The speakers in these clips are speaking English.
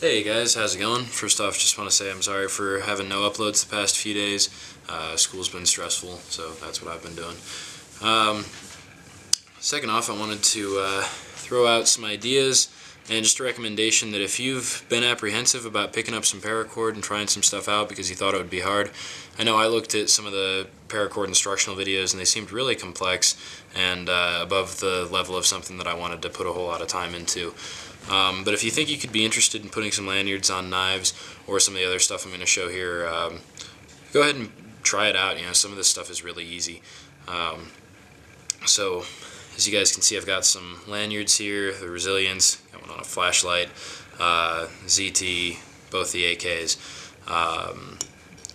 Hey guys, how's it going? First off, just want to say I'm sorry for having no uploads the past few days. School's been stressful, so that's what I've been doing. Second off, I wanted to throw out some ideas and just a recommendation that if you've been apprehensive about picking up some paracord and trying some stuff out because you thought it would be hard, I know I looked at some of the paracord instructional videos and they seemed really complex and above the level of something that I wanted to put a whole lot of time into. But if you think you could be interested in putting some lanyards on knives or some of the other stuff I'm going to show here, go ahead and try it out. You know, some of this stuff is really easy. So as you guys can see, I've got some lanyards here, the Resilience, got one on a flashlight, ZT, both the AKs,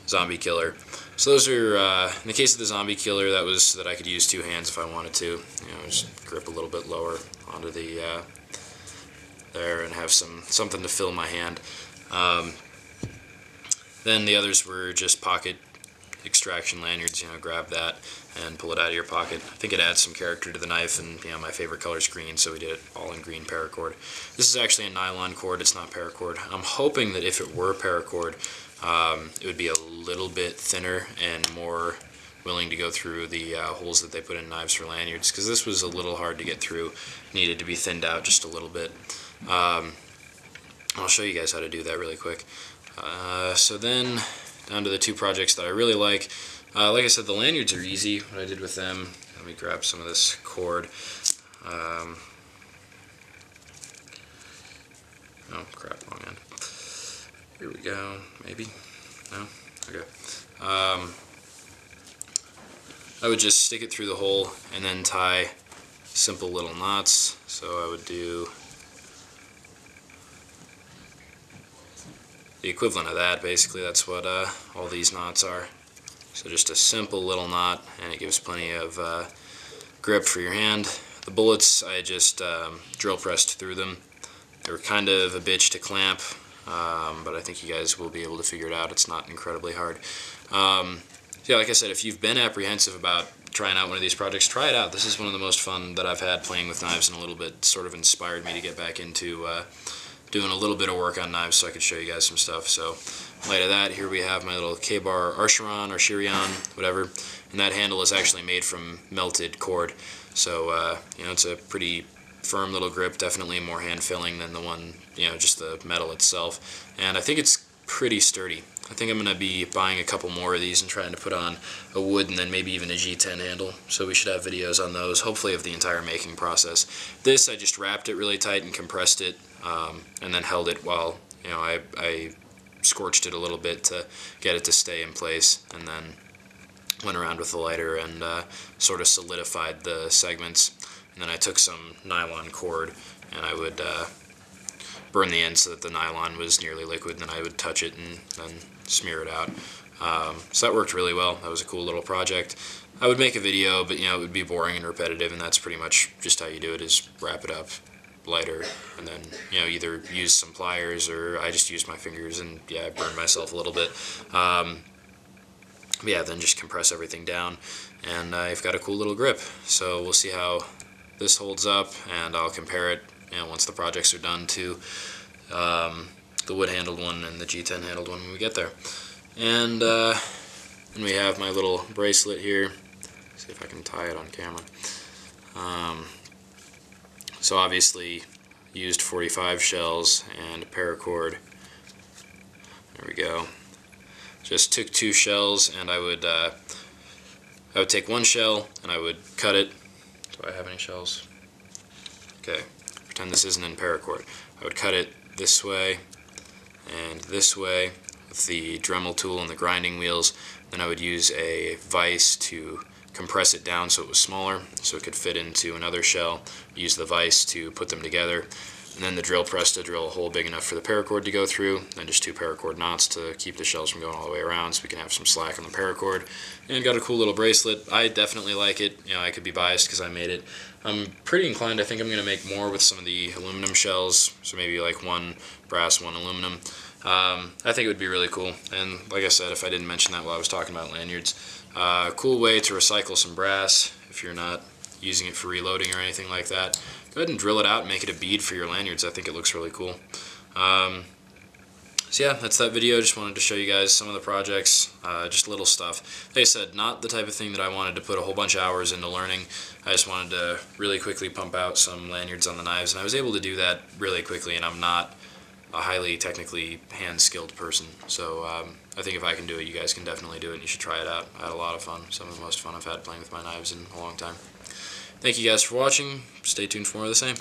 Zombie Killer. So those are, in the case of the Zombie Killer, that was that I could use two hands if I wanted to. You know, just grip a little bit lower onto the there and have something to fill my hand. Then the others were just pocket extraction lanyards. You know, grab that and pull it out of your pocket. I think it adds some character to the knife, and you know, my favorite color is green, so we did it all in green paracord. This is actually a nylon cord, it's not paracord. I'm hoping that if it were paracord, it would be a little bit thinner and more willing to go through the holes that they put in knives for lanyards, because this was a little hard to get through, needed to be thinned out just a little bit. I'll show you guys how to do that really quick. So then down to the two projects that I really like. Like I said, the lanyards are easy. What I did with them, let me grab some of this cord. Oh crap, wrong end. Here we go, maybe? No? Okay. I would just stick it through the hole and then tie simple little knots. So I would do the equivalent of that, basically. That's what all these knots are. So just a simple little knot, and it gives plenty of grip for your hand. The bullets, I just drill pressed through them. They were kind of a bitch to clamp, but I think you guys will be able to figure it out. It's not incredibly hard. Yeah, like I said, if you've been apprehensive about trying out one of these projects, try it out. This is one of the most fun that I've had playing with knives in a little bit. Sort of inspired me to get back into doing a little bit of work on knives so I could show you guys some stuff. So in light of that, here we have my little K-bar Archeron or Shirion, whatever, and that handle is actually made from melted cord. So you know, it's a pretty firm little grip, definitely more hand filling than the one, you know, just the metal itself, and I think it's pretty sturdy. I think I'm going to be buying a couple more of these and trying to put on a wood and then maybe even a G10 handle, so we should have videos on those, hopefully of the entire making process. This, I just wrapped it really tight and compressed it, and then held it while, you know, I scorched it a little bit to get it to stay in place, and then went around with the lighter and sort of solidified the segments. And then I took some nylon cord and I would burn the end so that the nylon was nearly liquid, and then I would touch it and then smear it out. So that worked really well. That was a cool little project. I would make a video, but you know, it would be boring and repetitive, and that's pretty much just how you do it, is wrap it up, lighter, and then, you know, either use some pliers, or I just used my fingers and yeah, I burned myself a little bit. Yeah, then just compress everything down and I've got a cool little grip. So we'll see how this holds up, and I'll compare it, you know, once the projects are done, to the wood handled one and the G10 handled one when we get there. And then we have my little bracelet here. See if I can tie it on camera. So obviously used 45 shells and a paracord. There we go. Just took two shells, and I would take one shell and I would cut it. Do I have any shells? Okay, pretend this isn't in paracord. I would cut it this way and this way with the Dremel tool and the grinding wheels. Then I would use a vise to compress it down so it was smaller, so it could fit into another shell. Use the vise to put them together, and then the drill press to drill a hole big enough for the paracord to go through, and just two paracord knots to keep the shells from going all the way around so we can have some slack on the paracord. And got a cool little bracelet. I definitely like it. You know, I could be biased because I made it. I'm pretty inclined, I think I'm going to make more with some of the aluminum shells, so maybe like one brass, one aluminum. I think it would be really cool, and like I said, if I didn't mention that while I was talking about lanyards, cool way to recycle some brass if you're not using it for reloading or anything like that. Go ahead and drill it out and make it a bead for your lanyards. I think it looks really cool. So yeah, that's that video. Just wanted to show you guys some of the projects, just little stuff. Like I said, not the type of thing that I wanted to put a whole bunch of hours into learning. I just wanted to really quickly pump out some lanyards on the knives, and I was able to do that really quickly, and I'm not a highly technically hand-skilled person. So I think if I can do it, you guys can definitely do it, and you should try it out. I had a lot of fun. Some of the most fun I've had playing with my knives in a long time. Thank you guys for watching. Stay tuned for more of the same.